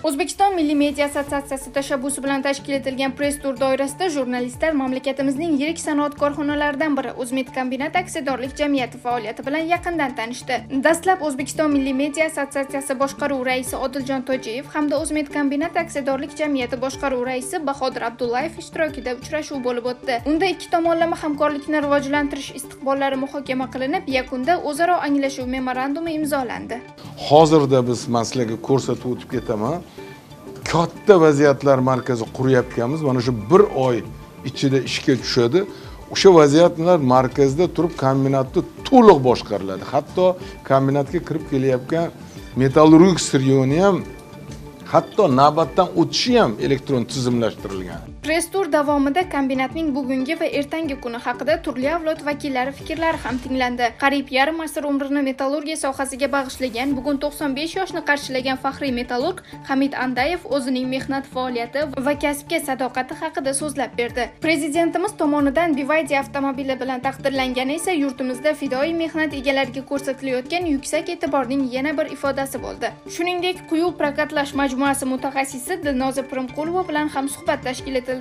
O'zbekiston Milliy media assotsiatsiyasi tashabbusi bilan tashkil etilgan press tur doirasida jurnalistlar mamlakatimizning yirik sanoat korxonalaridan biri O'zmedkombinat aksiyadorlik jamiyati faoliyati bilan yaqindan tanishdi. Dastlab O'zbekiston Milliy media assotsiatsiyasi boshqaruv raisi Odiljon Tojiyev hamda O'zmedkombinat aksiyadorlik jamiyati boshqaruv raisi Bahodir Abdullayev ishtirokida uchrashuv bo'lib o'tdi. Unda ikki tomonlama hamkorlikni rivojlantirish istiqbollari muhokama qilinib, yakunda o'zaro anglashuv memorandumi imzolandi. Hozirda biz sizlarga ko'rsatib o'tib ketaman. Katta vaziyatlar markazi quryapmiz. Mana shu 1 oy ichida ishga tushadi. O'sha vaziyatlar markazida turib kombinatni to'liq boshqariladi. Hatto kombinatga kirib kelayotgan metallurgik siryoni ham hatto navbatdan o'tishi ham elektron tizimlashtirilgan. Press tur davomida kombinatning bugungi va ertangi kuni haqida turli avlod vakillari fikrlari ham tinglandi. Qariyb yarim asr umrini metallurgiya sohasiga bag'ishlagan, bugun 95 yoshni qarshilagan faxriy metallurg Hamid Andayev o'zining mehnat faoliyati va kasbga sadoqati haqida so'zlab berdi. Prezidentimiz tomonidan BYD avtomobili bilan taqdirlangani esa yurtimizda fidoyi mehnat egalariga ko'rsatilayotgan yuksak e'tiborning yana bir ifodasi bo'ldi. Shuningdek, quyi prokatlash majmuasi mutaxassisi Dilnoza Pirimqulova bilan ham suhbat tashkil etildi.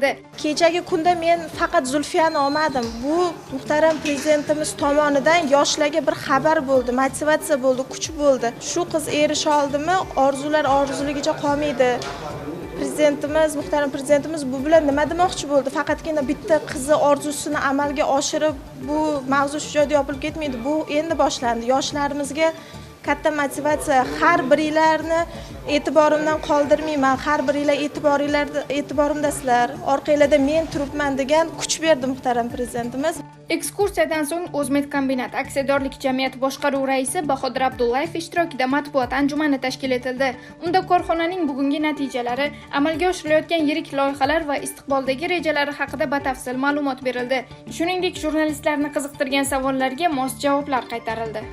Kechagi kunda men faqat Zulfiyani olmadim. Bu muhtaram prezidentimiz tomonidan yoshlarga bir xabar bo'ldi, motivatsiya bo'ldi, kuch bo'ldi. Shu qiz erisha oldimi, orzular orzuligicha qolmaydi. Muhtaram prezidentimiz bu bilan nima demoqchi bo'ldi? Faqatgina bitta qizi orzusini amalga oshirib, bu mavzu shu joyda yopilib ketmaydi. Bu endi boshlandi. Yoshlarimizga katta motivatsiya, har biringlarni e'tiborimdan qoldirmayman, har biringlar e'tiborimdasizlar, orqanglarda men turibman degan kuch berdi muhtaram prezidentimiz. Ekskursiyadan so'ng O'zmedkombinat aksiyadorlik jamiyati boshqaruv raisi Bahodir Abdullayev ishtirokida matbuot anjumani tashkil etildi. Unda korxonaning bugungi natijalari, amalga oshirilayotgan yirik loyihalar va istiqboldagi rejalari haqida batafsil ma'lumot berildi. Shuningdek, jurnalistlarni qiziqtirgan savollarga mos javoblar qaytarildi.